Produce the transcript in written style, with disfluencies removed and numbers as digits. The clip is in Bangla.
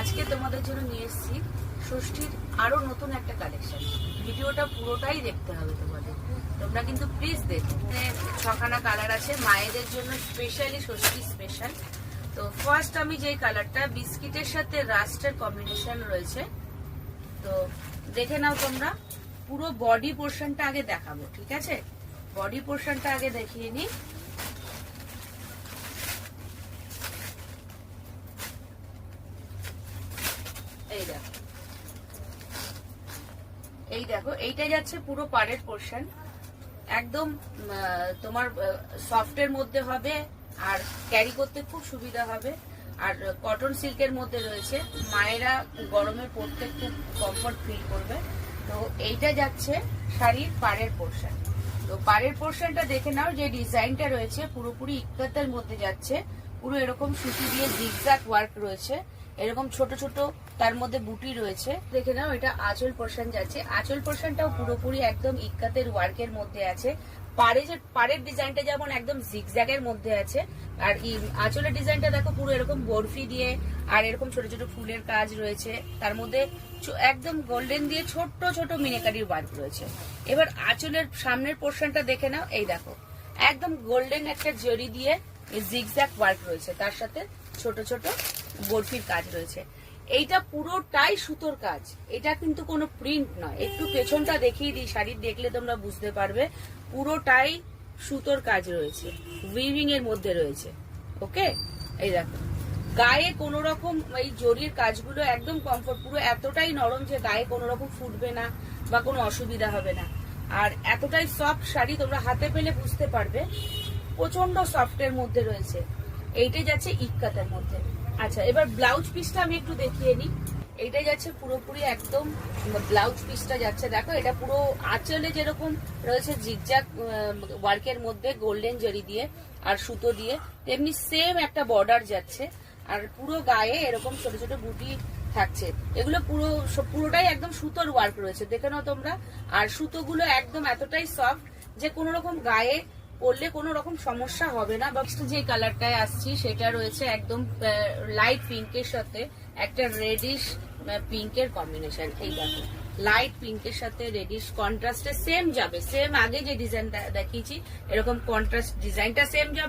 আজকে তোমাদের জন্য নিয়ে এসেছি ষষ্ঠীর আরো নতুন একটা কালেকশন। ভিডিওটা পুরোটাই দেখতে হবে তোমাদের, তোমরা কিন্তু প্লিজ দেখো। ছখানা কালার আছে মায়েদের জন্য, স্পেশালি ষষ্ঠী স্পেশাল। তো ফার্স্ট আমি যে কালারটা বিস্কিটের সাথে রাস্টের কম্বিনেশন রয়েছে, তো দেখে নাও তোমরা। পুরো বডি পোর্শনটা আগে দেখাবো, ঠিক আছে? বডি পোর্শনটা আগে দেখিয়ে নিই। এই দেখো এইটা যাচ্ছে পুরো পাড়ের পোর্শন, একদম তোমার সফটের মধ্যে হবে আর ক্যারি করতে খুব সুবিধা হবে। আর কটন সিল্কের মধ্যে রয়েছে, মায়েরা গরমে পরতে খুব কমফর্ট ফিল করবে। তো এইটা যাচ্ছে শাড়ির পাড়ের পোর্শন। তো পাড়ের পোর্শনটা দেখে নাও, যে ডিজাইনটা রয়েছে পুরোপুরি ইক্কাতের মধ্যে যাচ্ছে। পুরো এরকম সুতি দিয়ে জিগজ্যাগ ওয়ার্ক রয়েছে, এরকম ছোট ছোট তার মধ্যে বুটি রয়েছে। দেখে নাও এটা আঁচল পোর্শন যাচ্ছে, আঁচল পোর্শনটাও পুরোপুরি একদম ইক্কাতের ওয়ার্কের মধ্যে আছে। পাড়ের ডিজাইনটা যেমন একদম জিগজ্যাগের মধ্যে আছে, আর আঁচলের ডিজাইনটা দেখো পুরো এরকম বরফি দিয়ে আর এরকম ছোট ছোট ফুলের কাজ রয়েছে, তার মধ্যে একদম গোল্ডেন দিয়ে ছোট ছোট মিনাকারির ওয়ার্ক রয়েছে। এবার আঁচলের সামনের পোর্শনটা দেখে নাও, এই দেখো একদম গোল্ডেন একটা জরি দিয়ে জিগজ্যাগ ওয়ার্ক রয়েছে, তার সাথে ছোট ছোট বরফির কাজ রয়েছে। এইটা পুরোটাই সুতোর কাজ, এটা কিন্তু কোনো প্রিন্ট নয়। একটু পেছনটা দেখিয়ে দিই, শাড়ির দেখলে তোমরা বুঝতে পারবে। পুরোটাই সুতোর কাজ রয়েছে, উইভিং এর মধ্যে রয়েছে। ওকে, এই দেখো গায়ে কোনো রকম এই জরির কাজগুলো একদম কমফোর্ট, পুরো এতটাই নরম যে গায়ে কোনো রকম ফুটবে না বা কোনো অসুবিধা হবে না। আর এতটাই সফট শাড়ি, তোমরা হাতে পেলে বুঝতে পারবে, প্রচন্ড সফটের মধ্যে রয়েছে। এইটা যাচ্ছে ইক্কাতের মধ্যে। আচ্ছা, এবার ব্লাউজ পিসটা আমি একটু দেখিয়ে নিই। এইটা যাচ্ছে পুরোপুরি একদম ব্লাউজ পিসটা যাচ্ছে, দেখো এটা পুরো আঁচলে যেরকম রয়েছে জিগজ্যাগ ওয়ার্কের মধ্যে গোল্ডেন জরি দিয়ে আর সুতো দিয়ে, তেমনি সেম একটা বর্ডার যাচ্ছে। আর পুরো গায়ে এরকম ছোট ছোট বুটি থাকছে। এগুলো পুরোটাই একদম সুতোর ওয়ার্ক রয়েছে, দেখে নাও তোমরা। আর সুতোগুলো একদম এতটাই সফট যে কোনো রকম গায়ে পরলে কোনো রকম সমস্যা হবে না। যে কালারটায় আসছি সেটা রয়েছে একদম লাইট পিঙ্কের সাথে একটা রেডিশ পিঙ্কের কম্বিনেশন। এই দেখো লাইট পিঙ্কের সাথে রেডিশ কন্ট্রাস্টে সেম যাবে, সেম আগে যে ডিজাইনটা দেখিয়েছি এরকম কন্ট্রাস্ট ডিজাইনটা সেম যাবে।